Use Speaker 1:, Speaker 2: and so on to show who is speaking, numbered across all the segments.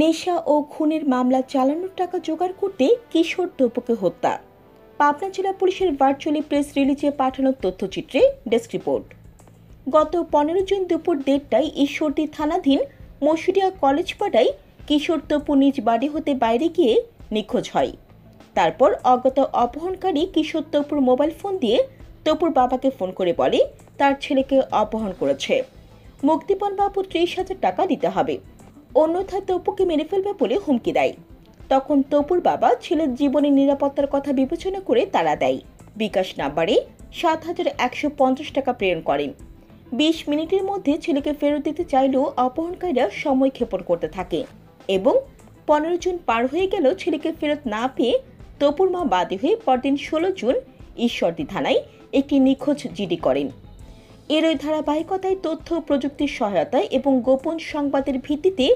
Speaker 1: নেশা ও খুনের মামলা চালানোর টাকা জোগাড় করতে কিশোর তপুকে হত্যা। পাবনা জেলা পুলিশের ভার্চুয়ালি প্রেস রিলিজে পাঠানো তথ্যচিত্রে ডেস্ক রিপোর্ট। গত 15 জুন দুপুর 1:30টায় ঈশ্বরদী থানাধীন মশুরিয়া কলেজ পাড়ায় কিশোর তপু নিজ বাড়ি হতে বাইরে গিয়ে নিখোঁজ হয়। তারপর অজ্ঞাত অপহরণকারী কিশোর তপুর মোবাইল ফোন দিয়ে তপুর বাবাকে ফোন করে বলে তার ছেলেকে অপহরণ করেছে, মুক্তিপণ বাবদ 30,000 টাকা দিতে হবে, অন্যথায় তপুকে মেরে ফেলবে বলে হুমকি দেয়। তখন তপুর বাবা ছেলের জীবনের নিরাপত্তার কথা বিবেচনা করে তাড়া দেয়। বিকাশ নাম্বারে 7,150 টাকা প্রেরণ করেন। 20 মিনিটের মধ্যে ছেলেকে ফেরত দিতে চাইলেও অপহরণকারীরা সময় ক্ষেপণ করতে থাকে এবং 15 জুন পার হয়ে গেল ছেলেকে ফেরত না পেয়ে তপুর মা বাদী হয়ে পরদিন 16 জুন ঈশ্বরদী থানায় একটি নিখোঁজ জিডি করেন। এর ওই ধারাবাহিকতায় তথ্য প্রযুক্তির সহায়তায় এবং গোপন সংবাদের ভিত্তিতে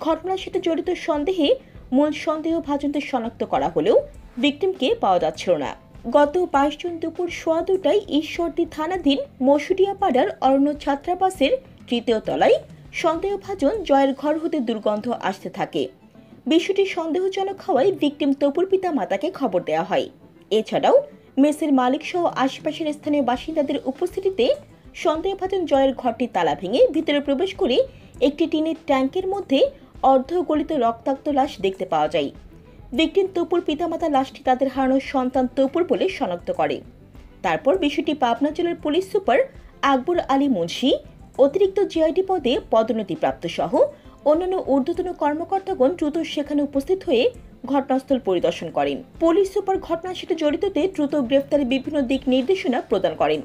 Speaker 1: ঘটনার সাথে জড়িত সন্দেহে মূল সন্দেহভাজনদের শনাক্ত করা হলেও ভিকটিমকে পাওয়া যাচ্ছিল না। গত 22 জুন দুপুর 2:15টায় ঈশ্বরদী থানাধীন মশুরিয়া পাড়ার অরণ্য ছাত্রাবাসের 3য় তলায় সন্দেহভাজন জয়ের ঘর হতে দুর্গন্ধ আসতে থাকে। বিষয়টি সন্দেহজনক হওয়ায় ভিকটিম তপুর পিতা মাতাকে খবর দেওয়া হয়। এছাড়াও মেসের মালিক সহ আশেপাশের স্থানীয় বাসিন্দাদের উপস্থিতিতে সন্দেহভাজন জয়ের ঘরটি তালা ভেঙে ভিতরে প্রবেশ করে একটি টিনের ট্যাঙ্কের মধ্যে অর্ধগলিত রক্তাক্ত লাশ দেখতে পাওয়া যায়। ভিকটিম তপুর পিতামাতা লাশটি তাদের হারানো সন্তান তপুর বলে শনাক্ত করে। তারপর বিষয়টি পাবনা জেলার পুলিশ সুপার আকবর আলী মুন্সি, অতিরিক্ত জিআইডি পদে পদোন্নতিপ্রাপ্ত সহ অন্যান্য ঊর্ধ্বতন কর্মকর্তাগণ দ্রুত সেখানে উপস্থিত হয়ে ঘটনাস্থল পরিদর্শন করেন। পুলিশ সুপার ঘটনার সাথে জড়িতদের দ্রুত গ্রেফতারের বিভিন্ন দিক নির্দেশনা প্রদান করেন।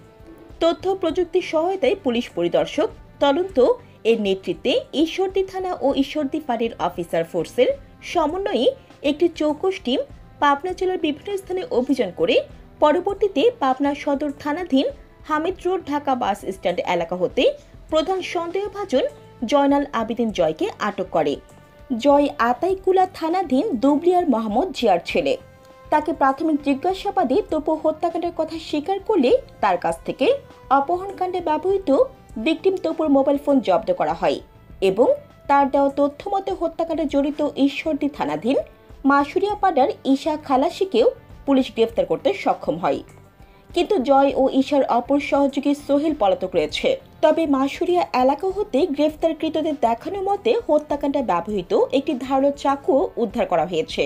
Speaker 1: তথ্য প্রযুক্তির সহায়তায় পুলিশ পরিদর্শক তদন্ত এর নেতৃত্বে ঈশ্বরদী থানা ও ঈশ্বরদী ফাঁড়ির অফিসার ফোর্সের সমন্বয়ে একটি চৌকস টিম পাবনা জেলার বিভিন্ন স্থানে অভিযান করে পরবর্তীতে পাবনা সদর থানাধীন Hamid road Dhaka bus stand এলাকা হতে প্রধান সন্দেহভাজন জয়নাল আবেদিন জয়কে আটক করে। জয় আতাইকুলা থানাধীন দুবলিয়ার মোহাম্মদ জিয়ার ছেলে। তাকে প্রাথমিক জিজ্ঞাসাবাদে তপু হত্যাকাণ্ডের কথা স্বীকার করলে তার কাছ থেকে অপহরণকাণ্ডে ব্যবহৃত ভিকটিম তপুর মোবাইল ফোন জব্দ করা হয় এবং তার দেওয়া তথ্য মতে হত্যাকাণ্ডে জড়িত ঈশ্বরদী থানাধীন মাসুরিয়া পাড়ার ঈশা খালাসিকেও পুলিশ গ্রেফতার করতে সক্ষম হয়। কিন্তু জয় ও ঈশার অপর সহযোগী সোহেল পলাতক রয়েছে। তবে মাসুরিয়া এলাকা হতে গ্রেফতারকৃতদের দেখানো মতে হত্যাকাণ্ডে ব্যবহৃত একটি ধারালো চাকু উদ্ধার করা হয়েছে।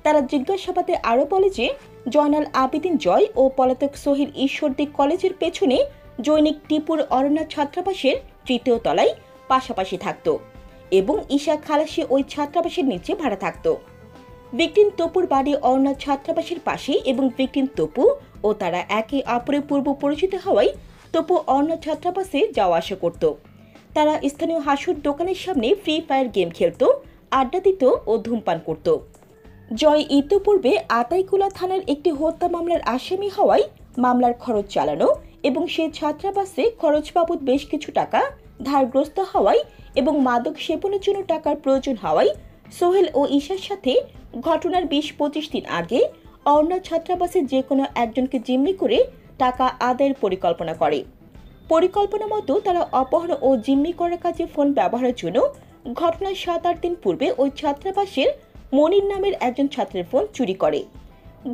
Speaker 1: তারা জিজ্ঞাসাবাদে আরও বলে যে জয়নাল আবেদিন জয় ও পলাতক সোহেল ঈশ্বরদী কলেজের পেছনে জৈনিক টিপুর অরণ্য ছাত্রাবাসের 3য় তলায় পাশাপাশি থাকত এবং ঈশা খালাসি ওই ছাত্রাবাসের নিচে ভাড়া থাকত। ভিকটিম তপুর বাড়ি অরণ্য ছাত্রাবাসের পাশে এবং ভিকটিম তপু ও তারা একে অপরের পূর্ব পরিচিত হওয়ায় তপু অরণ্য ছাত্রাবাসে যাওয়া আসা করত। তারা স্থানীয় হাসুর দোকানের সামনে ফ্রি ফায়ার গেম খেলত, আড্ডা দিত ও ধূমপান করত। জয় ইতিপূর্বে আতাইকুলা থানার একটি হত্যা মামলার আসামি হওয়ায় মামলার খরচ চালানো এবং সে ছাত্রাবাসে খরচ বাবদ বেশ কিছু টাকা ধারগ্রস্ত হওয়ায় এবং মাদক সেবনের জন্য টাকার প্রয়োজন হওয়ায় সোহেল ও ঈশার সাথে ঘটনার 20-25 দিন আগে অরণ্য ছাত্রাবাসে যে কোনো একজনকে জিম্মি করে টাকা আদায়ের পরিকল্পনা করে। পরিকল্পনা মতো তারা অপহরণ ও জিম্মি করার কাজে ফোন ব্যবহারের জন্য ঘটনার 7-8 দিন পূর্বে ওই ছাত্রাবাসের মনির নামের একজন ছাত্রের ফোন চুরি করে।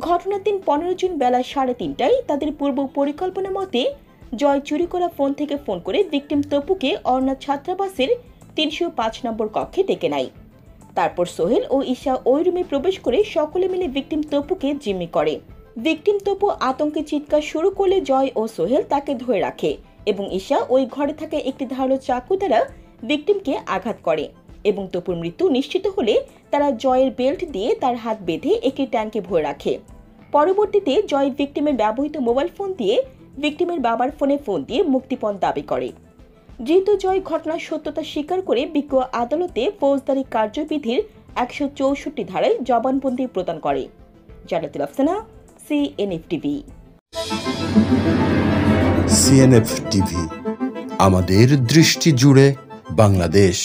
Speaker 1: ঘটনার দিন 15 জুন বেলা 3:30টায় তাদের পূর্ব পরিকল্পনা মতে জয় চুরি করা ফোন থেকে ফোন করে ভিকটিম তপুকে অরণ্য ছাত্রাবাসের 305 নম্বর কক্ষে ডেকে নেয়। তারপর সোহেল ও ঈশা ওই রুমে প্রবেশ করে সকলে মিলে ভিকটিম তপুকে জিম্মি করে। ভিকটিম তপু আতঙ্কে চিৎকার শুরু করলে জয় ও সোহেল তাকে ধরে রাখে এবং ঈশা ওই ঘরে থাকা একটি ধারালো চাকু দ্বারা ভিকটিমকে আঘাত করে এবং তপুর মৃত্যু নিশ্চিত হলে তারা জয়ের বেল্ট দিয়ে তার হাত বেঁধে একটি ট্যাঙ্কে ভরে রাখে। পরবর্তীতে জয় ভিকটিমের ব্যবহৃত মোবাইল ফোন দিয়ে ভিকটিমের বাবার ফোনে ফোন দিয়ে মুক্তিপণ দাবি করে। যেহেতু জয় ঘটনার সত্যতা স্বীকার করে বিজ্ঞ আদালতে ফৌজদারি কার্যবিধির 164 ধারায় জবানবন্দি প্রদান করে। Jannatul Afsana, CNF TV.
Speaker 2: CNF TV, আমাদের দৃষ্টি জুড়ে বাংলাদেশ।